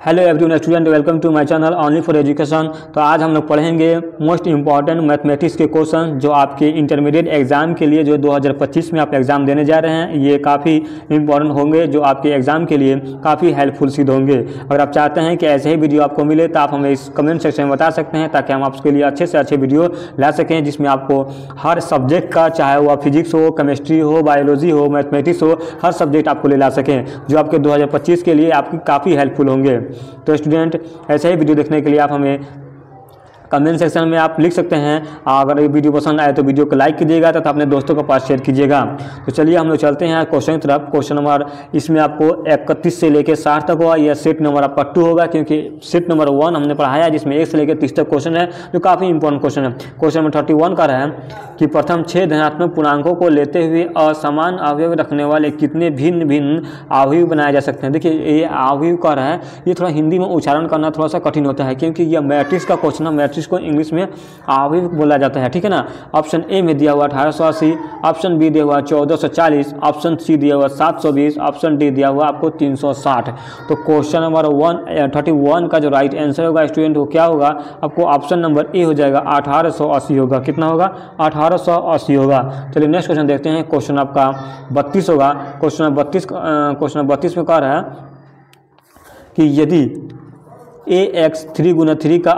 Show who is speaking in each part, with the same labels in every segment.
Speaker 1: Hello everyone student, welcome to my channel only for education. तो आज हम लोग पढ़ेंगे मोस्ट इंपॉर्टेंट मैथमेटिक्स के क्वेश्चन जो आपके इंटरमीडिएट एग्जाम के लिए जो 2025 में आप एग्ज़ाम देने जा रहे हैं। ये काफ़ी इंपॉर्टेंट होंगे जो आपके एग्ज़ाम के लिए काफ़ी हेल्पफुल सिद्ध होंगे। अगर आप चाहते हैं कि ऐसे ही वीडियो आपको मिले तो आप हमें इस कमेंट सेक्शन में बता सकते हैं ताकि हम आपके लिए अच्छे से अच्छे वीडियो ला सकें जिसमें आपको हर सब्जेक्ट का, चाहे वह फिजिक्स हो, केमिस्ट्री हो, बायोलॉजी हो, मैथमेटिक्स हो, हर सब्जेक्ट आपको ले ला सकें जो आपके 2025 के लिए आपकी काफ़ी हेल्पफुल होंगे। तो स्टूडेंट, ऐसे ही वीडियो देखने के लिए आप हमें कमेंट सेक्शन में आप लिख सकते हैं। अगर ये वीडियो पसंद आए तो वीडियो को लाइक कीजिएगा तथा अपने दोस्तों के पास शेयर कीजिएगा। तो चलिए हम लोग चलते हैं क्वेश्चन की तरफ। क्वेश्चन नंबर इसमें आपको 31 से लेकर 60 तक होगा। यह सेट नंबर आपका 2 होगा क्योंकि सेट नंबर 1 हमने पढ़ाया है जिसमें 1 से लेकर 30 तक क्वेश्चन है जो काफ़ी इंपॉर्टेंट क्वेश्चन है। क्वेश्चन नंबर 31 का रहा है कि प्रथम 6 धनात्मक पूर्णांकों को लेते हुए असमान अवयव रखने वाले कितने भिन्न भिन्न अवयव बनाए जा सकते हैं। देखिए, ये अवयव का रहा है, ये थोड़ा हिंदी में उच्चारण करना थोड़ा सा कठिन होता है क्योंकि यह मैट्रिक्स का क्वेश्चन है। मैट्रिक्स को इंग्लिश में अवयव बोला जाता है, ठीक है ना। ऑप्शन ए में दिया हुआ 1880, ऑप्शन बी दिया हुआ 1440, ऑप्शन सी दिया हुआ 720, ऑप्शन डी दिया हुआ आपको 360। तो क्वेश्चन नंबर 31 का जो राइट आंसर होगा स्टूडेंट वो क्या होगा, आपको ऑप्शन नंबर ए हो जाएगा 1880 होगा। कितना होगा? 1880 होगा। चलिए नेक्स्ट क्वेश्चन देखते हैं। क्वेश्चन आपका 32 होगा। क्वेश्चन नंबर 32 में कह रहा है कि यदि ax 3 गुना 3 का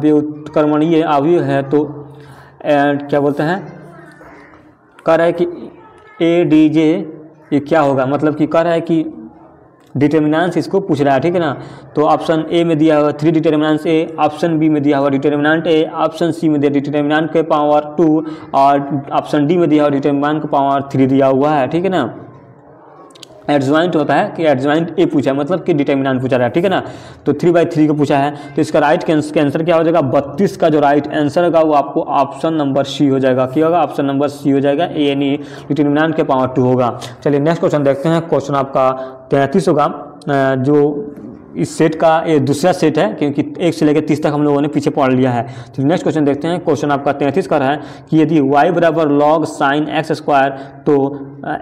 Speaker 1: व्युत्क्रमणीय अवयव है तो क्या बोलते हैं, कह रहा है कि ADJ ये क्या होगा, मतलब कि कह रहा है कि डिटर्मिनेंट्स इसको पूछ रहा है, ठीक है ना। तो ऑप्शन ए में दिया हुआ 3 डिटर्मिनेंट्स ए, ऑप्शन बी में दिया हुआ डिटर्मिनेंट ए, ऑप्शन सी में दिया डिटर्मिनेंट के पावर 2 और ऑप्शन डी में दिया हुआ डिटर्मिनेंट के पावर 3 दिया हुआ है, ठीक है ना। एडजॉइंट होता है कि एडजॉइंट ए पूछा है, मतलब कि डिटर्मिनेंट पूछा रहा है, ठीक है ना। तो 3/3 को पूछा है तो इसका राइट आंसर क्या हो जाएगा? 32 का जो राइट आंसर होगा वो आपको ऑप्शन नंबर सी हो जाएगा। क्या होगा? ऑप्शन नंबर सी हो जाएगा, यानी डिटर्मिनेंट के पावर 2 होगा। चलिए नेक्स्ट क्वेश्चन देखते हैं। क्वेश्चन आपका 33 होगा। जो इस सेट का ये दूसरा सेट है क्योंकि 1 से लेकर 30 तक हम लोगों ने पीछे पढ़ लिया है। तो नेक्स्ट क्वेश्चन देखते हैं। क्वेश्चन आपका 33 का रहा है कि यदि y बराबर log sin x स्क्वायर तो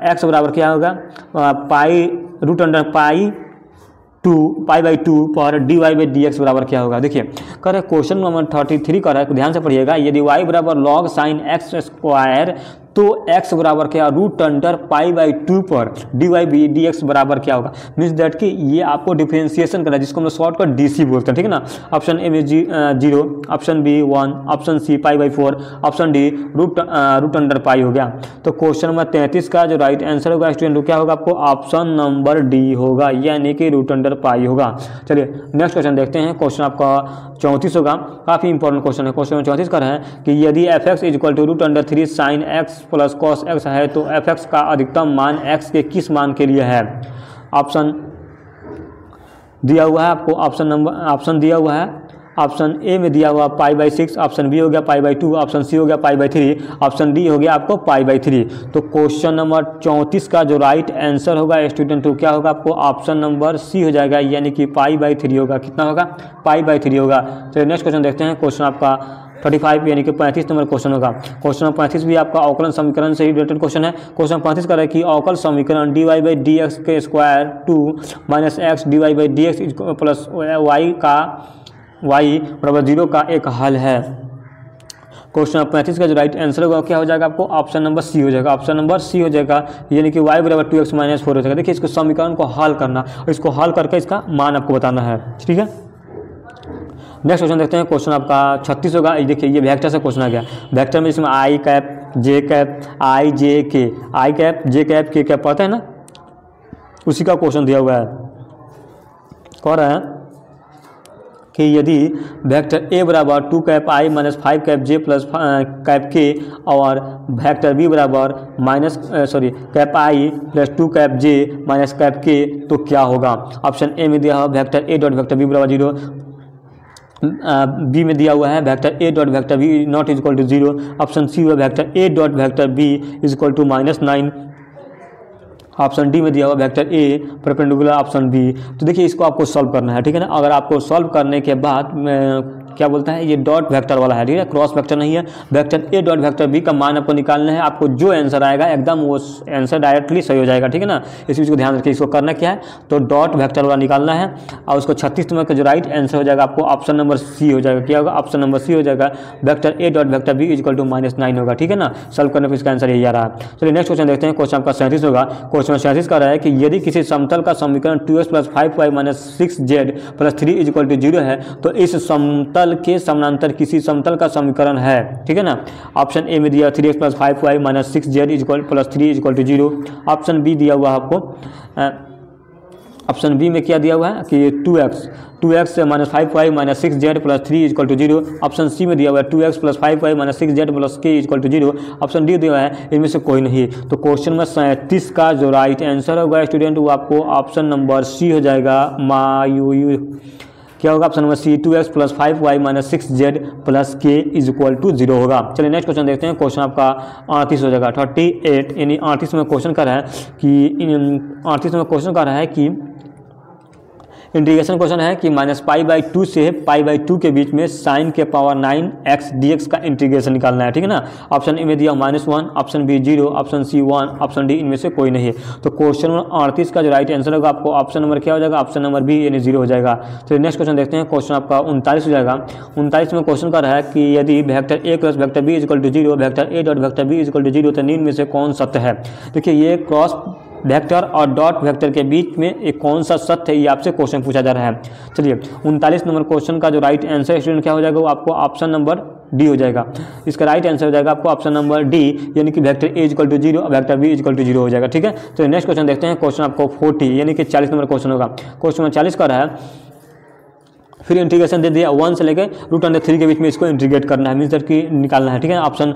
Speaker 1: x बराबर क्या होगा? √π/2 पर dy/dx बराबर क्या होगा? देखिए, कह रहे क्वेश्चन नंबर 33 का रहा है, ध्यान से पढ़िएगा। यदि y बराबर log sin x स्क्वायर तो x बराबर क्या? √π/2 पर dy/dx बराबर क्या होगा? मीन्स दैट कि ये आपको डिफरेंशिएशन करना है जिसको हम लोग शॉर्टकट डीसी बोलते हैं, ठीक है ना। ऑप्शन ए में 0, option B 1, option C π/4, option D √π हो गया। तो क्वेश्चन नंबर 33 का जो राइट आंसर होगा स्टूडेंट क्या होगा? आपको ऑप्शन नंबर डी होगा, यानी कि √π होगा। चलिए नेक्स्ट क्वेश्चन देखते हैं। क्वेश्चन आपका 34 होगा, काफ़ी इंपॉर्टेंट क्वेश्चन है। क्वेश्चन 34 का है कि यदि f(x) = √3 sin x plus cos x है तो f(x) का अधिकतम मान x के किस मान के लिए है? ऑप्शन दिया हुआ है आपको, ऑप्शन दिया हुआ है। ऑप्शन ए में दिया हुआ π/6, ऑप्शन बी हो गया π/2, ऑप्शन सी हो गया π/3, ऑप्शन डी हो गया आपको π/3। तो क्वेश्चन नंबर 34 का जो राइट आंसर होगा स्टूडेंट तो क्या होगा? आपको ऑप्शन नंबर सी हो जाएगा, यानी कि π/3 होगा। कितना होगा? π/3 होगा। चलिए नेक्स्ट क्वेश्चन देखते हैं। क्वेश्चन आपका 35 यानी कि 35 नंबर क्वेश्चन होगा। क्वेश्चन नंबर 35 भी आपका अवकलन समीकरण से रिलेटेड क्वेश्चन है। क्वेश्चन 35 का है कि अवकल समीकरण dy/dx के square 2 - x dy/dx plus y का y बराबर 0 का एक हल है। क्वेश्चन 35 का जो राइट आंसर होगा क्या हो जाएगा? आपको ऑप्शन नंबर सी हो जाएगा। ऑप्शन नंबर सी हो जाएगा, यानी कि y बराबर 2x - 4 हो जाएगा। देखिए, इसको समीकरण को हल करना और इसको हल करके इसका मान आपको बताना है, ठीक है। नेक्स्ट क्वेश्चन देखते हैं। क्वेश्चन आपका 36 होगा। देखिए, ये वेक्टर से क्वेश्चन आ गया। वेक्टर में इसमें i cap, j cap, i j k, i cap, j cap, k cap पता है ना, उसी का क्वेश्चन दिया हुआ है। कह रहा है कि यदि वेक्टर a बराबर 2 cap i - 5 cap j plus cap k और वेक्टर b बराबर cap i plus 2 cap j minus cap k तो क्या होगा? ऑप्शन ए में दिया हुआ vector a dot vector b बराबर 0, बी में दिया हुआ है vector a dot vector b not is equal to 0, option C हुआ vector a dot vector b is equal to -9, option D में दिया हुआ vector A perpendicular option B. तो देखिए, इसको आपको सॉल्व करना है, ठीक है ना। अगर आपको सॉल्व करने के बाद क्या बोलता है, ये डॉट वेक्टर वाला है, ठीक है, क्रॉस वेक्टर नहीं है। Vector A dot vector B का मान आपको निकालना है। आपको जो आंसर आएगा एकदम वो आंसर डायरेक्टली सही हो जाएगा, ठीक है ना। इस चीज़ को ध्यान रखिए। इसको करना क्या है, तो डॉट वेक्टर वाला निकालना है और उसको 36 नंबर का जो राइट आंसर हो जाएगा आपको ऑप्शन नंबर सी हो जाएगा। क्या होगा, ऑप्शन नंबर सी हो जाएगा। Vector A dot vector B equal to -9 होगा, ठीक है ना। सॉल्व करने पर इसका आंसर यही आ रहा है। चलिए नेक्स्ट क्वेश्चन देखते हैं। क्वेश्चन आपका 37 होगा। क्वेश्चन 37 का रहा है कि यदि किसी समतल का समीकरण 2x + 5y - 6z + 3 = 0 है तो इस समतल के समानांतर किसी समतल का समीकरण है, ठीक है ना। ऑप्शन ए में दिया 3x + 5y - 6z + 3 = 0। Option B दिया हुआ है आपको, ऑप्शन बी में क्या दिया हुआ है कि 2x - 5y - 6z + 3 = 0। Option C में दिया हुआ है 2x + 5y - 6z + k = 0। Option D दिया है इनमें से कोई नहीं। तो क्वेश्चन में 37 का जो राइट आंसर होगा स्टूडेंट वो आपको ऑप्शन नंबर सी हो जाएगा। क्या होगा, ऑप्शन नंबर सी 2x + 5y - 6z + k = 0 होगा। चलिए नेक्स्ट क्वेश्चन देखते हैं। क्वेश्चन आपका 38 हो जाएगा, 38 यानी 38 में क्वेश्चन कर रहा है कि 38 में क्वेश्चन कर रहा है कि इंटीग्रेशन क्वेश्चन है कि -π/2 से π/2 के बीच में sin के पावर 9x dx का इंटीग्रेशन निकालना है, ठीक है ना। ऑप्शन ए में दिया -1, option B 0, option C 1, option D इनमें से कोई नहीं है। तो क्वेश्चन नंबर 38 का जो राइट आंसर होगा आपको ऑप्शन नंबर क्या हो जाएगा, ऑप्शन नंबर बी यानी 0 हो जाएगा। तो नेक्स्ट क्वेश्चन देखते हैं। क्वेश्चन आपका 39 हो जाएगा। 39 में क्वेश्चन कर रहा है कि यदि vector A + vector B = 0, vector A dot vector B = 0 तो निम्न में से कौन सत्य है। देखिए ये क्रॉस वेक्टर और डॉट वेक्टर के बीच में एक कौन सा सत्य है, ये आपसे क्वेश्चन पूछा जा रहा है। चलिए 39 नंबर क्वेश्चन का जो राइट आंसर स्टूडेंट क्या हो जाएगा, वो आपको ऑप्शन नंबर डी हो जाएगा। इसका राइट आंसर हो जाएगा आपको ऑप्शन नंबर डी यानी कि वेक्टर ए = 0 वेक्टर बी = 0 हो जाएगा, ठीक है। तो नेक्स्ट क्वेश्चन देखते हैं। क्वेश्चन आपको 40 यानी कि 40 नंबर क्वेश्चन होगा। क्वेश्चन में 40 का रहा है, फिर इंटीग्रेशन दे दिया 1 से लेकर √3 के बीच में इसको इंटीग्रेट करना है, मीन्स दैट कि निकालना है, ठीक है। ऑप्शन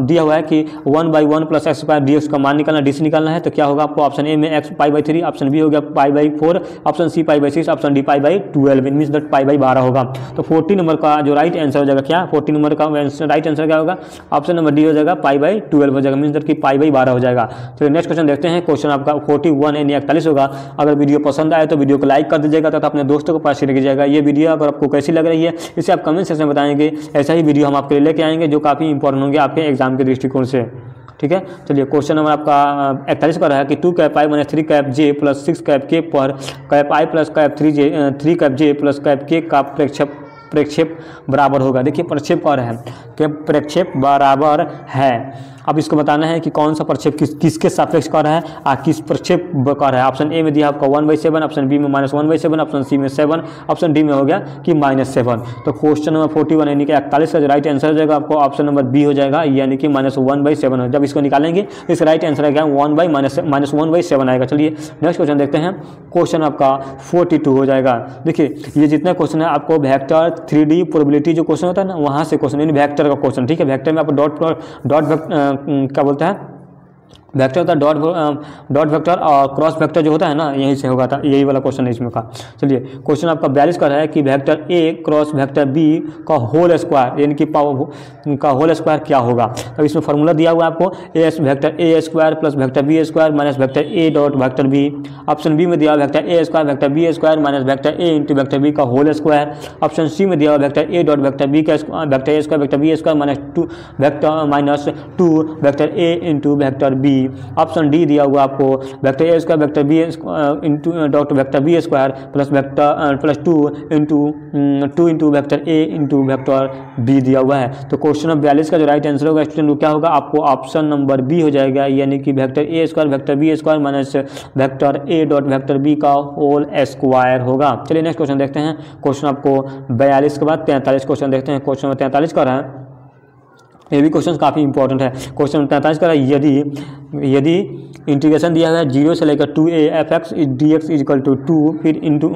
Speaker 1: दिया हुआ है कि 1/1 + x² dx का मान निकालना, dx निकालना है। तो क्या होगा आपको, ऑप्शन ए में x π/3, ऑप्शन बी हो गया π/4, option C π/6, option D π/12, means that π/12 होगा। तो 40 नंबर का जो राइट आंसर हो जाएगा क्या, 40 नंबर का राइट आंसर क्या होगा, ऑप्शन नंबर डी हो जाएगा π/12 हो जाएगा, मीन्स दैट कि π/12 हो जाएगा। तो नेक्स्ट क्वेश्चन देखते हैं। क्वेश्चन आपका 41 यानी 41 होगा। अगर वीडियो पसंद आए तो वीडियो को लाइक कर दीजिएगा तथा अपने दोस्तों को पास शेयर कीजिएगा। ये वीडियो अगर आपको कैसी लग रही है इसे आप कमेंट सेक्शन में बताएंगे। ऐसा ही वीडियो हम आपके लिए लेके आएंगे जो काफ़ी इंपॉर्टेंट होंगे आपके एग्जाम के दृष्टिकोण से, ठीक है। चलिए क्वेश्चन नंबर आपका 41 का रहा है कि 2 - 3 j + 6 k पर I + 3 j + k का प्रक्षेप बराबर होगा। देखिए प्रक्षेप कर रहा है कि प्रक्षेप बराबर है। अब इसको बताना है कि कौन सा प्रक्षेप किसके सापेक्ष कर रहा है और किस प्रक्षेप कर रहा है। ऑप्शन ए में दिया आपका 1/7, ऑप्शन बी में -1/7, ऑप्शन सी में 7, ऑप्शन डी में हो गया कि -7। तो क्वेश्चन नंबर 41 यानी कि 41 का जो राइट आंसर हो जाएगा आपको ऑप्शन नंबर बी हो जाएगा, यानी कि -1/7। जब इसको निकालेंगे इस राइट आंसर आएगा 1/-1/7 आएगा। चलिए नेक्स्ट क्वेश्चन देखते हैं। क्वेश्चन आपका 42 हो जाएगा। देखिए ये जितना क्वेश्चन है आपको वेक्टर 3D प्रोबेबिलिटी जो क्वेश्चन होता है ना वहाँ से क्वेश्चन, यानी वेक्टर का क्वेश्चन, ठीक है। वेक्टर में आपको डॉट क्या बोलता है, वेक्टर होता है डॉट वेक्टर और क्रॉस वेक्टर जो होता है ना यहीं से होगा था, यही वाला क्वेश्चन है इसमें का। चलिए क्वेश्चन आपका 42 का है कि vector A cross vector B का होल स्क्वायर यानी कि का होल स्क्वायर क्या होगा। अब इसमें फार्मूला दिया हुआ है आपको vector A square + vector B square minus vector A dot vector B. Option B में दिया vector A square vector B square minus vector A into vector B का होल स्क्वायर। ऑप्शन सी में दिया हुआ vector A dot vector B का vector A square vector B square -2 vector A into vector B. Option D दिया हुआ आपको vector A square vector B into dot vector B square plus 2 into vector A into vector B दिया हुआ है। तो question number 42 का जो right answer होगा स्टूडेंट क्या होगा, आपको ऑप्शन नंबर बी हो जाएगा, यानी कि vector A square vector B square minus vector A dot vector B का होल स्क्वायर होगा। चलिए नेक्स्ट क्वेश्चन देखते हैं। क्वेश्चन आपको 42 के बाद 43 क्वेश्चन देखते हैं। क्वेश्चन में 43 का रहा है, ये भी क्वेश्चन काफ़ी इंपॉर्टेंट है। क्वेश्चन 43 का यदि इंटीग्रेशन दिया हुआ है 0 से लेकर 2a fx dx = 2, फिर इंटू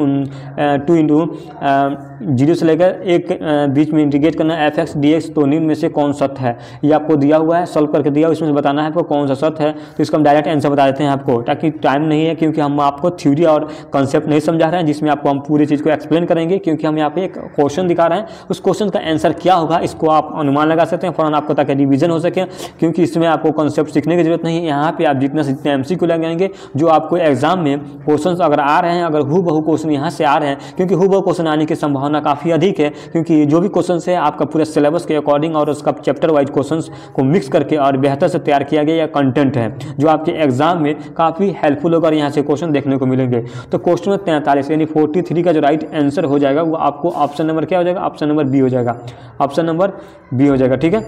Speaker 1: 0 से लेकर 1 बीच में इंटीग्रेट करना है fx dx, तो निम्न में से कौन सत्य है। ये आपको दिया हुआ है, सॉल्व करके दिया, इसमें से बताना है आपको कौन सा सत्य है। तो इसका हम डायरेक्ट आंसर बता देते हैं आपको, ताकि टाइम नहीं है, क्योंकि हम आपको थ्योरी और कंसेप्ट नहीं समझा रहे हैं जिसमें आपको हम पूरी चीज़ को एक्सप्लेन करेंगे, क्योंकि हम यहाँ पे एक क्वेश्चन दिखा रहे हैं, उस क्वेश्चन का आंसर क्या होगा इसको आप अनुमान लगा सकते हैं, फौरन आपको, ताकि रिवीजन हो सके, क्योंकि इसमें आपको कॉन्सेप्ट सीखने की जरूरत नहीं है। यहाँ पे आप जितने से जितने MCQ लगाएंगे, जो आपको एग्जाम में क्वेश्चन अगर आ रहे हैं, अगर हूबहू क्वेश्चन यहाँ से आ रहे हैं, क्योंकि हूबहू क्वेश्चन आने की संभावना काफ़ी अधिक है, क्योंकि जो भी क्वेश्चन है आपका पूरे सिलेबस के अकॉर्डिंग और उसका चैप्टर वाइज क्वेश्चन को मिक्स करके और बेहतर से तैयार किया गया कंटेंट है, जो आपके एग्जाम में काफ़ी हेल्पफुल होगा और यहाँ से क्वेश्चन देखने को मिलेंगे। तो क्वेश्चन नंबर 43 यानी 43 का जो राइट आंसर हो जाएगा वो आपको ऑप्शन नंबर क्या हो जाएगा, ऑप्शन नंबर बी हो जाएगा, ऑप्शन नंबर बी हो जाएगा। ठीक है,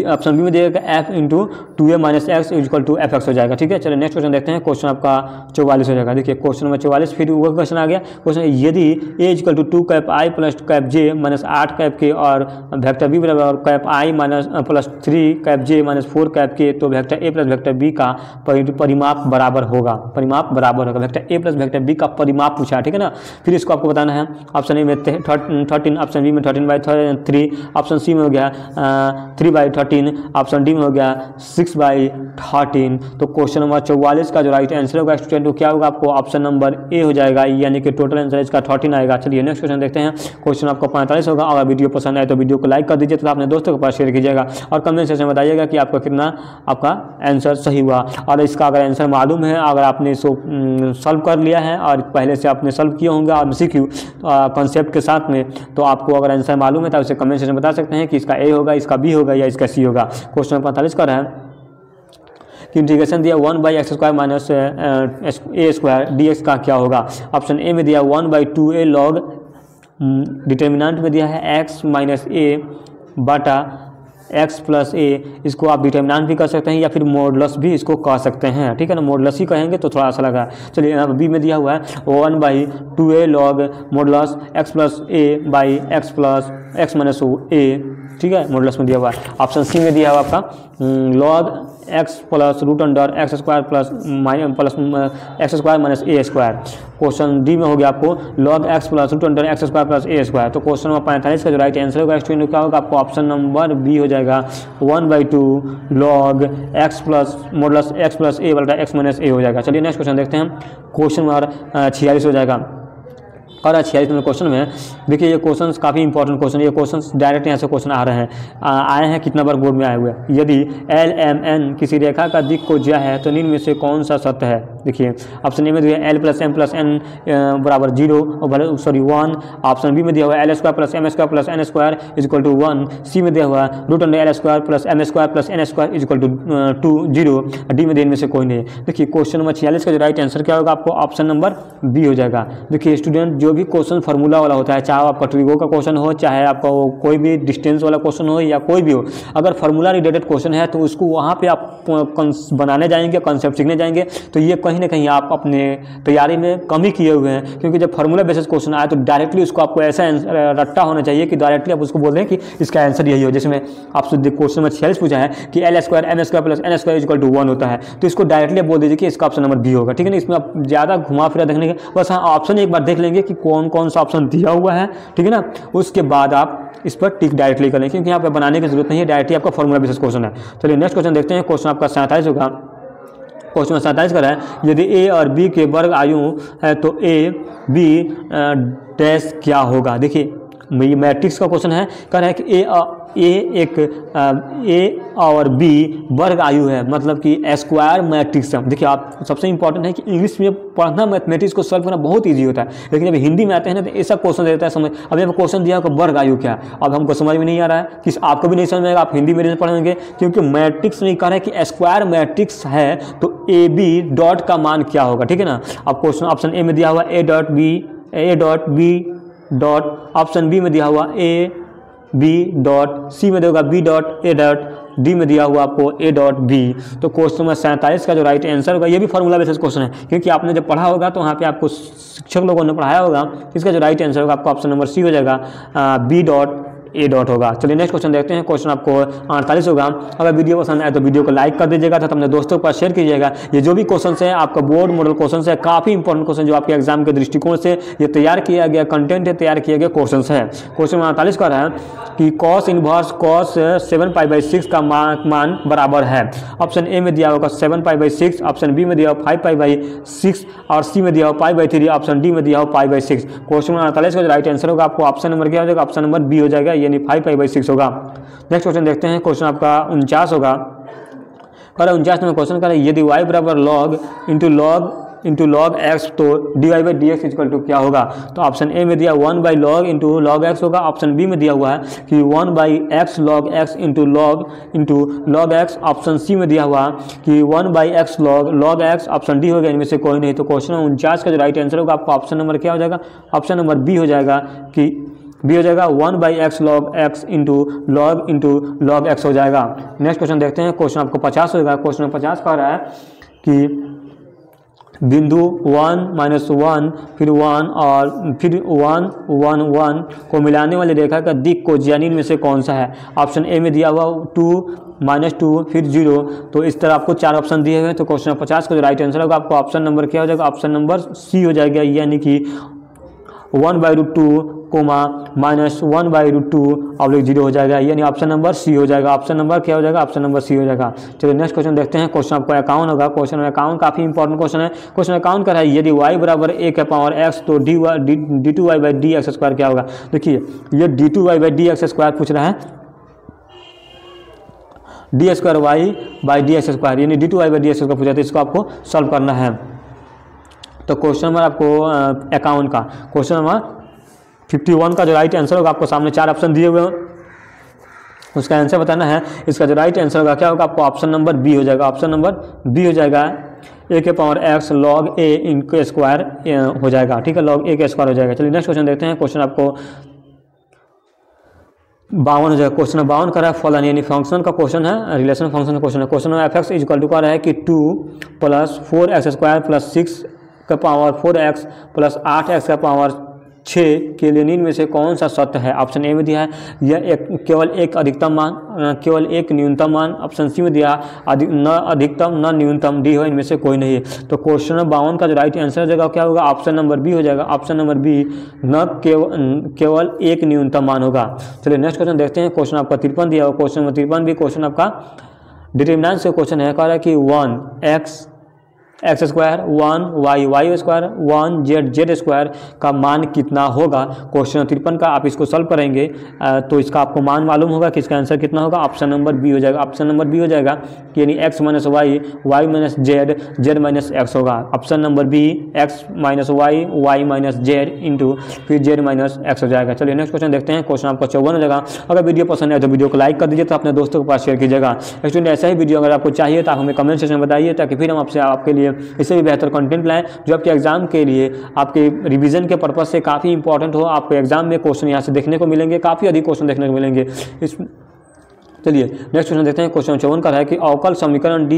Speaker 1: ऑप्शन बी में दिएगा f into 2a minus x equal to f x हो जाएगा। ठीक है, चलिए नेक्स्ट क्वेश्चन देखते हैं। क्वेश्चन आपका 44 हो जाएगा। देखिए क्वेश्चन नंबर 44 फिर वो क्वेश्चन आ गया। क्वेश्चन यदि a equal to 2 cap i plus cap j minus 8 cap K और वेक्टर b बराबर और cap i minus plus 3 cap j minus 4 cap K, तो vector a plus vector b का परिमाप बराबर होगा। परिमाप बराबर होगा, vector a plus vector b का परिमाप पूछा है। ठीक है ना, फिर इसको आपको बताना है। ऑप्शन ए में 13, ऑप्शन बी में 13/3, ऑप्शन सी में हो गया 3/13, ऑप्शन डी में हो गया 6/13। तो क्वेश्चन नंबर 44 का जो राइट आंसर होगा स्टूडेंट वो क्या होगा, आपको ऑप्शन नंबर ए हो जाएगा, यानी कि टोटल आंसर इसका 13 आएगा। चलिए नेक्स्ट क्वेश्चन देखते हैं। क्वेश्चन आपको 45 होगा। अगर वीडियो पसंद आए तो वीडियो को लाइक कर दीजिए तथा अपने दोस्तों के पास शेयर कीजिएगा और कमेंट सेक्शन में बताइएगा कि आपका कितना आपका आंसर सही हुआ। और इसका अगर आंसर मालूम है, अगर आपने इसको सॉल्व कर लिया है और पहले से आपने सॉल्व किया होंगे और MCQ कॉन्सेप्ट के साथ में, तो आपको अगर आंसर मालूम है तो उसे कमेंट सेक्शन में बता सकते हैं कि इसका ए होगा, इसका बी होगा या इसका सी होगा। क्वेश्चन 45 का है कि इंटीग्रेशन दिया 1/x² माइनस a² dx का क्या होगा। ऑप्शन ए में दिया 1/2a log, डिटर्मिनेंट में दिया है x माइनस a बटा x प्लस a, इसको आप डिटर्मिनेंट भी कर सकते हैं या फिर मॉडुलस भी इसको कह सकते हैं। ठीक है ना, मॉडुलस ही कहेंगे तो थोड़ा सा लगा। चलिए यहाँ बी में दिया हुआ है 1/2a log modulus x plus a by x plus x minus a। ठीक है, मॉडुलस में दिया हुआ है। ऑप्शन सी में दिया हुआ आपका log x plus root under x square plus x square minus a square. Question D में हो गया आपको log x plus root under x square plus a square. तो क्वेश्चन नंबर 45 का जो राइट आंसर होगा स्टूडेंट क्या होगा, आपको ऑप्शन नंबर बी हो जाएगा 1/2 log x plus modulus x plus a बटा x माइनस a हो जाएगा। चलिए नेक्स्ट क्वेश्चन देखते हैं। क्वेश्चन नंबर 46 हो जाएगा। और 46 नंबर क्वेश्चन में देखिए ये क्वेश्चन काफ़ी इंपॉर्टेंट क्वेश्चन, ये क्वेश्चन डायरेक्ट यहाँ से क्वेश्चन आ रहे हैं, आए हैं कितना बार बोर्ड में आए हुए हैं। यदि LMN किसी रेखा का दिक् को ज्या है तो निम्न में से कौन सा सत्य है। देखिए ऑप्शन ए में दिया L plus M plus N बराबर 0 और सॉरी 1। ऑप्शन बी में दिया हुआ है L square plus M square plus N square equal to 1। C में दिया हुआ है root under L square plus M square plus N square equal to 0। D में इनमें से कोई नहीं। देखिए क्वेश्चन नंबर 46 का जो राइट आंसर क्या होगा, आपको ऑप्शन नंबर बी हो जाएगा। देखिए स्टूडेंट जो भी क्वेश्चन फार्मूला वाला होता है, चाहे आपका ट्रिगो का क्वेश्चन हो, चाहे आपका कोई भी डिस्टेंस वाला क्वेश्चन हो या कोई भी हो, अगर फार्मूला रिलेटेड क्वेश्चन है तो उसको वहाँ पे आप बनाने जाएंगे, कॉन्सेप्ट सीखने जाएंगे, तो ये कहीं ना कहीं आप अपने तैयारी में कमी किए हुए हैं। क्योंकि जब फार्मूला बेसिस क्वेश्चन आए तो डायरेक्टली उसको आपको ऐसा रट्टा होना चाहिए कि डायरेक्टली आप उसको बोल दें कि इसका आंसर यही हो। जिसमें आपसे क्वेश्चन नंबर 46 पूछा है कि L square M square plus N square equal to 1 होता है, तो इसको डायरेक्टली आप बोल दीजिए कि इसका ऑप्शन नंबर बी होगा। ठीक है ना, इसमें आप ज़्यादा घुमा फिरा देखने के बस हाँ ऑप्शन एक बार देख लेंगे कि कौन कौन सा ऑप्शन दिया हुआ है। ठीक है ना, उसके बाद आप इस पर टिक डायरेक्टली करें, क्योंकि यहाँ पे बनाने की जरूरत नहीं है, डायरेक्टली आपका फॉर्मूला बेसिस क्वेश्चन है। चलिए नेक्स्ट क्वेश्चन देखते हैं। क्वेश्चन आपका 47 होगा। क्वेश्चन 47 का है यदि ए और बी के वर्ग आयु है तो ए बी डैश क्या होगा। देखिए ये मैट्रिक्स का क्वेश्चन है, कह रहा है कि ए और बी वर्ग आयु है, मतलब कि स्क्वायर मैट्रिक्स है। देखिए आप सबसे इंपॉर्टेंट है कि इंग्लिश में पढ़ना मैथमेटिक्स को सॉल्व करना बहुत इजी होता है, लेकिन जब हिंदी में आते हैं ना तो ऐसा क्वेश्चन देता है समझ। अब यहाँ क्वेश्चन दिया होगा वर्ग आयु क्या, अब हमको समझ में नहीं आ रहा है कि आपको भी नहीं समझ में आएगा, आप हिंदी में पढ़ेंगे, क्योंकि मैट्रिक्स में कह रहा है कि स्क्वायर मैट्रिक्स है तो ए बी डॉट का मान क्या होगा। ठीक है ना, अब क्वेश्चन ऑप्शन ए में दिया हुआ A dot B dot, option B में दिया हुआ ए बी डॉट, सी में देगा B dot A dot, D में दिया हुआ आपको ए डॉट बी। तो क्वेश्चन नंबर 47 का जो राइट आंसर होगा, ये भी फॉर्मूला बेसिस क्वेश्चन है, क्योंकि आपने जब पढ़ा होगा तो वहाँ पे आपको शिक्षक लोगों ने पढ़ाया होगा। इसका जो राइट आंसर होगा आपको ऑप्शन नंबर सी हो जाएगा, बी डॉट ए डॉट होगा। चलिए नेक्स्ट क्वेश्चन देखते हैं। क्वेश्चन आपको 48 होगा। अगर वीडियो पसंद आए तो वीडियो को लाइक कर दीजिएगा तथा अपने दोस्तों के पास शेयर कीजिएगा। ये जो भी क्वेश्चन है आपका बोर्ड मॉडल क्वेश्चन है, काफ़ी इंपॉर्टेंट क्वेश्चन जो आपके एग्जाम के दृष्टिकोण से ये तैयार किया गया कंटेंट है, तैयार किया गया क्वेश्चन है। क्वेश्चन 48 का है कि कॉस इनवर्स कॉस 7π/6 का मान बराबर है। ऑप्शन ए में दिया होगा 7π/6, ऑप्शन बी में दिया होगा 5π/6 और सी में दिया होगा π/3, ऑप्शन डी में दिया होगा π/6। क्वेश्चन 48 का जो राइट आंसर होगा आपको ऑप्शन नंबर क्या हो जाएगा, ऑप्शन नंबर बी हो जाएगा, यानी 5π/6 होगा। नेक्स्ट क्वेश्चन देखते हैं, क्वेश्चन आपका 49 होगा। कह रहा है 49 में क्वेश्चन कर रहा है यदि y बराबर log इंटू log x तो dy/dx इक्वल टू क्या होगा। तो ऑप्शन ए में दिया 1/log इंटू log x होगा। ऑप्शन बी में दिया हुआ है कि 1/x log x into log x। Option C में दिया हुआ कि 1/x log x। Option D हो गया, इनमें से कोई नहीं। तो क्वेश्चन 49 का जो राइट आंसर होगा आपका ऑप्शन नंबर क्या हो जाएगा, ऑप्शन नंबर बी हो जाएगा कि बी हो जाएगा 1/x log x into log x हो जाएगा। नेक्स्ट क्वेश्चन देखते हैं, क्वेश्चन आपको 50 होगा। क्वेश्चन 50 कह रहा है कि बिंदु 1 -1 फिर 1 और फिर 1 1 1 को मिलाने वाली रेखा का दिक् को ज्यानिन में से कौन सा है। ऑप्शन ए में दिया हुआ 2 -2 फिर 0। तो इस तरह आपको 4 ऑप्शन दिए हुए हैं। तो क्वेश्चन 50 का जो राइट आंसर होगा आपको ऑप्शन नंबर क्या हो जाएगा, ऑप्शन नंबर सी हो जाएगा, यानी कि 1/√2 -1/√2/0 हो जाएगा, यानी ऑप्शन नंबर सी हो जाएगा। ऑप्शन नंबर क्या हो जाएगा, ऑप्शन नंबर सी हो जाएगा। चलिए नेक्स्ट क्वेश्चन देखते हैं, क्वेश्चन आपको 51 होगा। क्वेश्चन 51 काफी इंपॉर्टेंट क्वेश्चन है। क्वेश्चन 51 का है यदि y बराबर a⁴x तो d2y/dx² क्या होगा। देखिए ये d2y/dx² पूछ रहा है, d2y/dx² यानी d2y/dx² पूछा, तो इसको आपको सॉल्व करना है। तो क्वेश्चन नंबर आपको 51 का, क्वेश्चन नंबर 51 का जो राइट आंसर होगा आपको सामने 4 ऑप्शन दिए हुए हैं, उसका आंसर बताना है। इसका जो राइट आंसर होगा क्या होगा, आपको ऑप्शन नंबर बी हो जाएगा। ऑप्शन नंबर बी हो जाएगा a⁴x log a इनके स्क्वायर हो जाएगा, ठीक है, log a के स्क्वायर हो जाएगा। चलिए नेक्स्ट क्वेश्चन देखते हैं, क्वेश्चन आपको 52 हो जाएगा। क्वेश्चन 52 कर रहा है फलन यानी फंक्शन का क्वेश्चन है, रिलेशन फंक्शन का क्वेश्चन है। क्वेश्चन में f(x) इक्वल टू कर रहा है कि 2 + 4x² + 6 का पावर 4x + 8x का पावर 6 के लेनिन में से कौन सा सत्य है। ऑप्शन ए में दिया है यह केवल एक अधिकतम मान, केवल एक न्यूनतम मान। ऑप्शन सी में दिया न अधिकतम न न्यूनतम, डी हो, इनमें से कोई नहीं है। तो क्वेश्चन नंबर 52 का जो राइट आंसर हो जाएगा क्या होगा, ऑप्शन नंबर बी हो जाएगा। ऑप्शन नंबर बी न केवल एक न्यूनतम मान होगा। चलिए नेक्स्ट क्वेश्चन देखते हैं, क्वेश्चन आपका 53 दिया हुआ। क्वेश्चन नंबर 53 भी क्वेश्चन आपका डिटरमिनेंट से क्वेश्चन है, कह रहा है कि 1x² 1 y 1 z का मान कितना होगा। क्वेश्चन 53 का आप इसको सॉल्व करेंगे तो इसका आपको मान मालूम होगा कि इसका आंसर कितना होगा, ऑप्शन नंबर बी हो जाएगा। ऑप्शन नंबर बी हो जाएगा कि यानी x - y z - x होगा। Option number B x - y z into फिर z - x हो जाएगा। चलिए नेक्स्ट क्वेश्चन देखते हैं, क्वेश्चन आपको 54 हो जाएगा। अगर वीडियो पसंद है तो वीडियो को लाइक कर दीजिए, तो अपने दोस्तों के पास शेयर कीजिएगा। स्टूडेंट ऐसा ही वीडियो अगर आपको चाहिए तो आप हमें कमेंट सेक्शन में बताइए, ताकि फिर हम आपके लिए इससे भी बेहतर कंटेंट लाएं जो आपके एग्जाम के लिए, आपके रिवीजन के पर्पज से काफ़ी इंपॉर्टेंट हो। आपको एग्जाम में क्वेश्चन यहाँ से देखने को मिलेंगे, काफ़ी अधिक क्वेश्चन देखने को मिलेंगे। चलिए नेक्स्ट क्वेश्चन देखते हैं, क्वेश्चन 54 का है कि अवकल समीकरण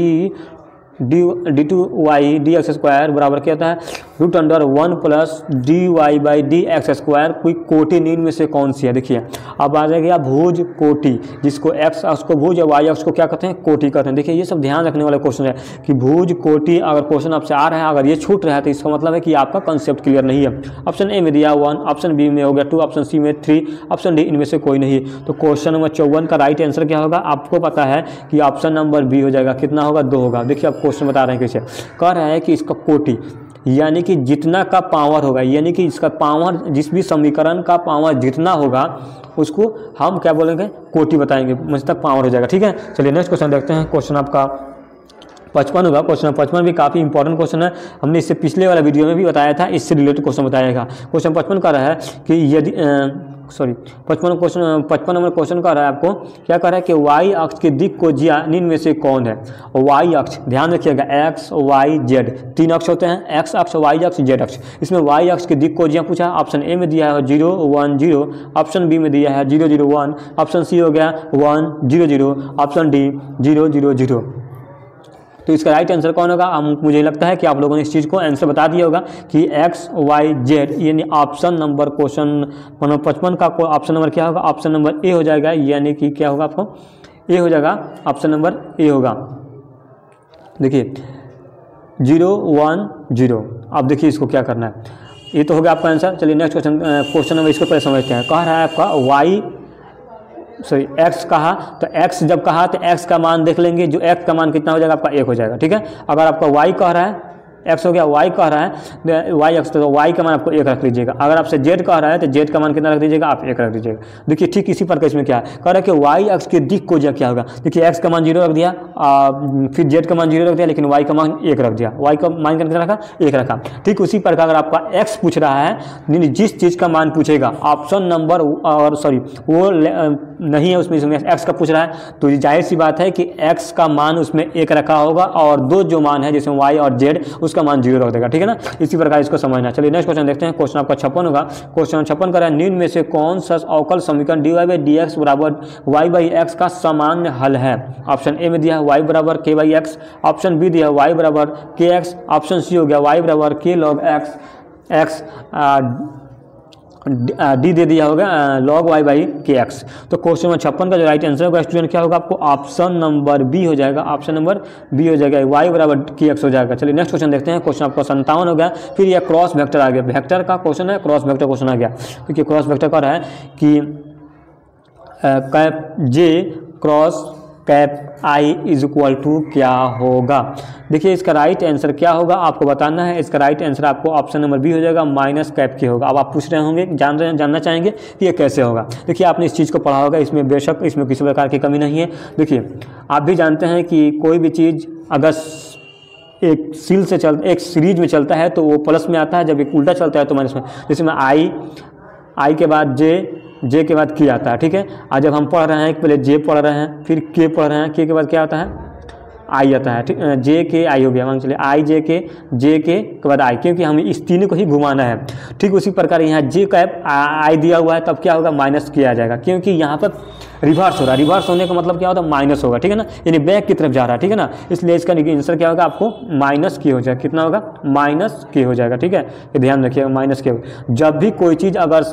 Speaker 1: d2y dx² बराबर क्या होता है, √1 + dy/dx² कोई कोटि निम्न में से कौन सी है। देखिए अब आ जाएगा भुज कोटि, जिसको x अक्ष को भुज या y अक्ष को क्या कहते हैं, कोटि कहते हैं। देखिए ये सब ध्यान रखने वाला क्वेश्चन है कि भुज कोटि अगर क्वेश्चन आपसे आ रहा है, अगर ये छूट रहा है तो इसका मतलब है कि आपका कंसेप्ट क्लियर नहीं है। ऑप्शन ए में दिया 1, ऑप्शन बी में हो गया 2, ऑप्शन सी में 3, ऑप्शन डी इनमें से कोई नहीं। तो क्वेश्चन नंबर 54 का राइट आंसर क्या होगा, आपको पता है कि ऑप्शन नंबर बी हो जाएगा। कितना होगा, 2 होगा। देखिए आप क्वेश्चन बता रहे हैं कैसे, कह रहा है कि इसका कोटि यानी कि जितना का पावर होगा, यानी कि इसका पावर, जिस भी समीकरण का पावर जितना होगा उसको हम क्या बोलेंगे, कोटि बताएंगे, मतलब पावर हो जाएगा। ठीक है, चलिए नेक्स्ट क्वेश्चन देखते हैं, क्वेश्चन आपका 55 होगा। क्वेश्चन 55 भी काफ़ी इंपॉर्टेंट क्वेश्चन है, हमने इससे पिछले वाला वीडियो में भी बताया था, इससे रिलेटेड क्वेश्चन बताएगा। क्वेश्चन 55 का रहा है कि यदि 55 नंबर क्वेश्चन का रहा है आपको क्या कह रहा है कि y अक्ष के दिक् को निम्न में से कौन है। y अक्ष ध्यान रखिएगा, x y z 3 अक्ष होते हैं, x अक्ष y अक्ष z अक्ष। इसमें y अक्ष के दिक् को पूछा, ऑप्शन ए में दिया है 0 1 0, ऑप्शन बी में दिया है 0 0 1, ऑप्शन सी हो गया 1 0 0, ऑप्शन डी 0 0 0। तो इसका राइट आंसर कौन होगा, मुझे लगता है कि आप लोगों ने इस चीज़ को आंसर बता दिया होगा कि x y z, यानी ऑप्शन नंबर क्वेश्चन 55 का ऑप्शन नंबर क्या होगा, ऑप्शन नंबर ए हो जाएगा। यानी कि क्या होगा, आपको ए हो जाएगा, ऑप्शन नंबर ए होगा। देखिए 0 1 0। अब देखिए इसको क्या करना है, ये तो हो गया आपका आंसर। चलिए नेक्स्ट क्वेश्चन नंबर इसको पहले समझते हैं। कह रहा है आपका x कहा, तो x जब कहा तो x का मान देख लेंगे, जो x का मान कितना हो जाएगा आपका 1 हो जाएगा। ठीक है, अगर आपका y कह रहा है एक्स हो गया, वाई कह रहा है वाई एक्स, तो वाई का मान आपको 1 रख लीजिएगा। अगर आपसे जेड कह रहा है तो जेड का मान कितना रख दीजिएगा, आप 1 रख दीजिएगा। देखिए ठीक इसी प्रकार इसमें क्या है, कह रहा है कि वाई एक्स के दिक को क्या होगा, देखिए एक्स का मान 0 रख दिया, फिर जेड का मान 0 रख दिया, लेकिन वाई का मान 1 रख दिया, वाई का मान कितना रखा, 1 रखा। ठीक उसी प्रकार अगर आपका एक्स पूछ रहा है, जिस चीज़ का मान पूछेगा ऑप्शन नंबर और सॉरी वो नहीं है उसमें एक्स का पूछ रहा है, तो जाहिर सी बात है कि एक्स का मान उसमें 1 रखा होगा और दो जो मान है जिसमें वाई और जेड उसका मान 0 रख देगा। ठीक है ना, इसी प्रकार इसको समझना। चलिए नेक्स्ट क्वेश्चन देखते हैं। क्वेश्चन आपका 56 होगा। क्वेश्चन 56 का है, निम्न में से कौन सा अवकल समीकरण dy/dx बराबर y/x का सामान्य हल है। ऑप्शन ए में दिया है y बराबर k/x, ऑप्शन बी दिया है y बराबर kx, ऑप्शन सी हो गया y बराबर k log x, डी दे दिया होगा log y/kx। तो क्वेश्चन नंबर 56 का जो राइट आंसर होगा स्टूडेंट क्या होगा, आपको ऑप्शन नंबर बी हो जाएगा, ऑप्शन नंबर बी हो जाएगा, y बराबर kx हो जाएगा। चलिए नेक्स्ट क्वेश्चन देखते हैं। क्वेश्चन आपका 57 हो गया। फिर यह क्रॉस वेक्टर आ गया, वेक्टर का क्वेश्चन है, क्रॉस वेक्टर क्वेश्चन आ गया। क्योंकि क्रॉस वेक्टर का रहा है कि cap J cross cap I is equal to क्या होगा। देखिए इसका राइट आंसर क्या होगा आपको बताना है। इसका राइट आंसर आपको ऑप्शन नंबर बी हो जाएगा, माइनस कैप की होगा। अब आप पूछ रहे होंगे, जानना चाहेंगे कि ये कैसे होगा। देखिए आपने इस चीज़ को पढ़ा होगा, इसमें बेशक इसमें किसी प्रकार की कमी नहीं है। देखिए आप भी जानते हैं कि कोई भी चीज़ अगर एक सीरीज में चलता है तो वो प्लस में आता है, जब एक उल्टा चलता है तो माइनस में। जैसे में आई के बाद जे के बाद की आता है। ठीक है, आज जब हम पढ़ रहे हैं पहले जे पढ़ रहे हैं, फिर के पढ़ रहे हैं, के बाद क्या आता है, आई आता है। ठीक, जे के आई हो गया, मान चलिए आई जे के बाद आई, क्योंकि हमें इस तीनों को ही घुमाना है। ठीक उसी प्रकार यहाँ जे कैप आई दिया हुआ है, तब क्या होगा, माइनस किया जाएगा, क्योंकि यहाँ पर रिवर्स हो रहा है। रिवर्स होने का मतलब क्या होता है, माइनस होगा। ठीक है ना, यानी बैक की तरफ जा रहा है। ठीक है ना, इसलिए इसका आंसर क्या होगा, आपको माइनस के हो जाएगा। कितना होगा, माइनस के हो जाएगा। ठीक है, ये ध्यान रखिएगा, माइनस के होगा। जब भी कोई चीज़ अगर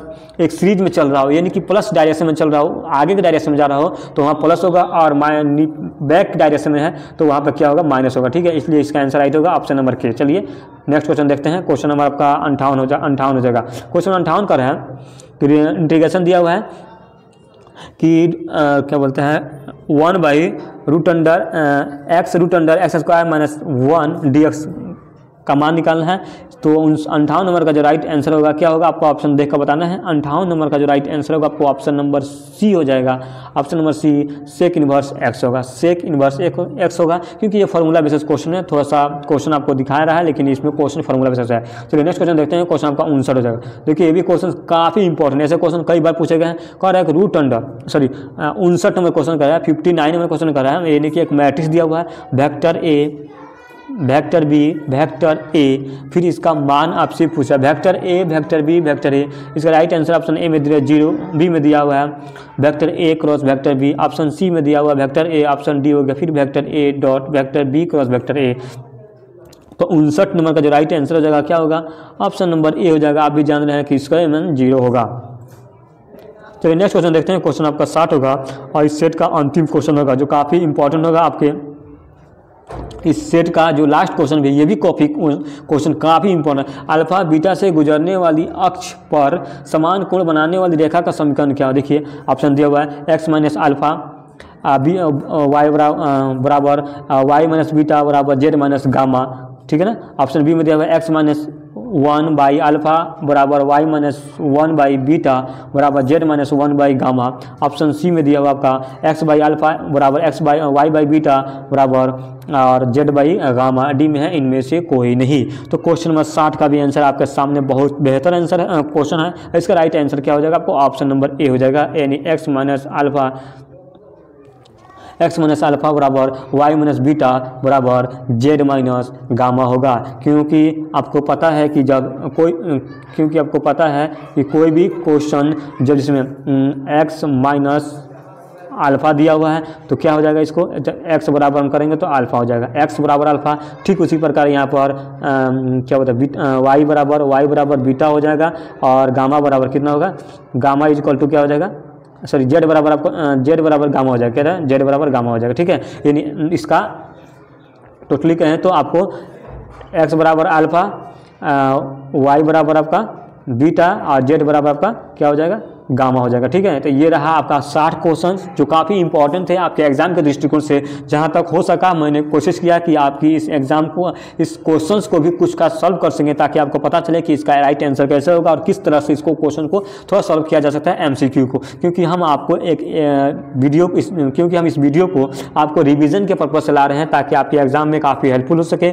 Speaker 1: एक सीरीज में चल रहा हो, यानी कि प्लस डायरेक्शन में चल रहा हो, आगे के डायरेक्शन में जा रहा हो, तो वहाँ प्लस होगा, और बैक डायरेक्शन में है तो वहाँ पर क्या होगा, माइनस होगा। ठीक है, इसलिए इसका आंसर राइट होगा ऑप्शन नंबर के। चलिए नेक्स्ट क्वेश्चन देखते हैं। क्वेश्चन नंबर आपका 58 हो जाएगा। क्वेश्चन 58 का है कि इंटीग्रेशन दिया हुआ है कि क्या बोलते हैं 1/√x√x² का मान निकालना है। तो 58 नंबर का जो राइट आंसर होगा क्या होगा, आपको ऑप्शन देख कर बताना है। 58 नंबर का जो राइट आंसर होगा आपको ऑप्शन नंबर सी हो जाएगा। Option number C sec inverse x होगा, सेक इनवर्स एक्स होगा, क्योंकि ये फार्मूला बेसिस क्वेश्चन है। थोड़ा सा क्वेश्चन आपको दिखा रहा है, लेकिन इसमें क्वेश्चन फार्मूला बेसिस है। चलिए नेक्स्ट क्वेश्चन देखते हैं। क्वेश्चन आपका 59 हो जाएगा। देखिए ये भी क्वेश्चन काफ़ी इंपॉर्टेंट है, ऐसे क्वेश्चन कई बार पूछे गए हैं। कह रहा है कि 59 नंबर क्वेश्चन कर रहा है, 59 नंबर क्वेश्चन कर रहा है, यानी कि एक मैट्रिक्स दिया हुआ है, vector A, vector B, vector A, फिर इसका मान आपसे पूछा, vector A, vector B, vector A. इसका राइट आंसर ऑप्शन ए में दिया 0, बी में दिया हुआ है vector A cross vector B, option C में दिया हुआ वेक्टर ए, ऑप्शन डी हो गया फिर vector A dot vector B cross vector A. तो 59 नंबर का जो राइट आंसर हो जाएगा क्या होगा, ऑप्शन नंबर ए हो जाएगा। आप भी जान रहे हैं कि इसका मान 0 होगा। चलिए नेक्स्ट क्वेश्चन देखते हैं। क्वेश्चन आपका 60 होगा और इस सेट का अंतिम क्वेश्चन होगा, जो काफ़ी इंपॉर्टेंट होगा आपके इस सेट का जो लास्ट क्वेश्चन भी, ये भी क्वेश्चन काफ़ी इंपॉर्टेंट है। अल्फा बीटा से गुजरने वाली अक्ष पर समान कोण बनाने वाली रेखा का समीकरण क्या हो। देखिए ऑप्शन दिया हुआ है x माइनस अल्फा वाई बराबर वाई माइनस बीटा बराबर जेड माइनस गामा। ठीक है ना, ऑप्शन बी में दिया हुआ है x माइनस 1/अल्फा बराबर वाई माइनस 1/बीटा बराबर जेड माइनस 1/गामा। ऑप्शन सी में दिया हुआ आपका x/अल्फा बराबर y/बीटा बराबर और z/गामा। डी में है इनमें से कोई नहीं। तो क्वेश्चन नंबर 60 का भी आंसर आपके सामने बहुत बेहतर आंसर है, क्वेश्चन है। इसका राइट आंसर क्या हो जाएगा, आपको ऑप्शन नंबर ए हो जाएगा, यानी x माइनस अल्फा बराबर वाई माइनस बीटा बराबर जेड माइनस गामा होगा। क्योंकि आपको पता है कि कोई भी क्वेश्चन जब जिसमें x माइनस अल्फा दिया हुआ है तो क्या हो जाएगा, इसको x बराबर हम करेंगे तो अल्फा हो जाएगा, x बराबर अल्फा। ठीक उसी प्रकार यहाँ पर क्या होता है, y बराबर बीटा हो जाएगा और गामा बराबर कितना होगा, गामा इज इक्वल टू क्या हो जाएगा, सॉरी जेड बराबर आपको जेड बराबर गामा हो जाएगा। क्या है, जेड बराबर गामा हो जाएगा। ठीक है, यानी इसका टोटली कहें तो आपको x बराबर अल्फा, y बराबर आपका बीटा और जेड बराबर आपका क्या हो जाएगा, गामा हो जाएगा। ठीक है, तो ये रहा आपका 60 क्वेश्चन जो काफ़ी इंपॉर्टेंट थे आपके एग्जाम के दृष्टिकोण से। जहाँ तक हो सका मैंने कोशिश किया कि आपकी इस एग्जाम को, इस क्वेश्चंस को भी कुछ का सॉल्व कर सकें, ताकि आपको पता चले कि इसका राइट आंसर कैसे होगा और किस तरह से इसको क्वेश्चन को थोड़ा सॉल्व किया जा सकता है एमसीक्यू को। क्योंकि हम आपको क्योंकि हम इस वीडियो को आपको रिवीजन के पर्पज से ला रहे हैं, ताकि आपके एग्जाम में काफ़ी हेल्पफुल हो सके।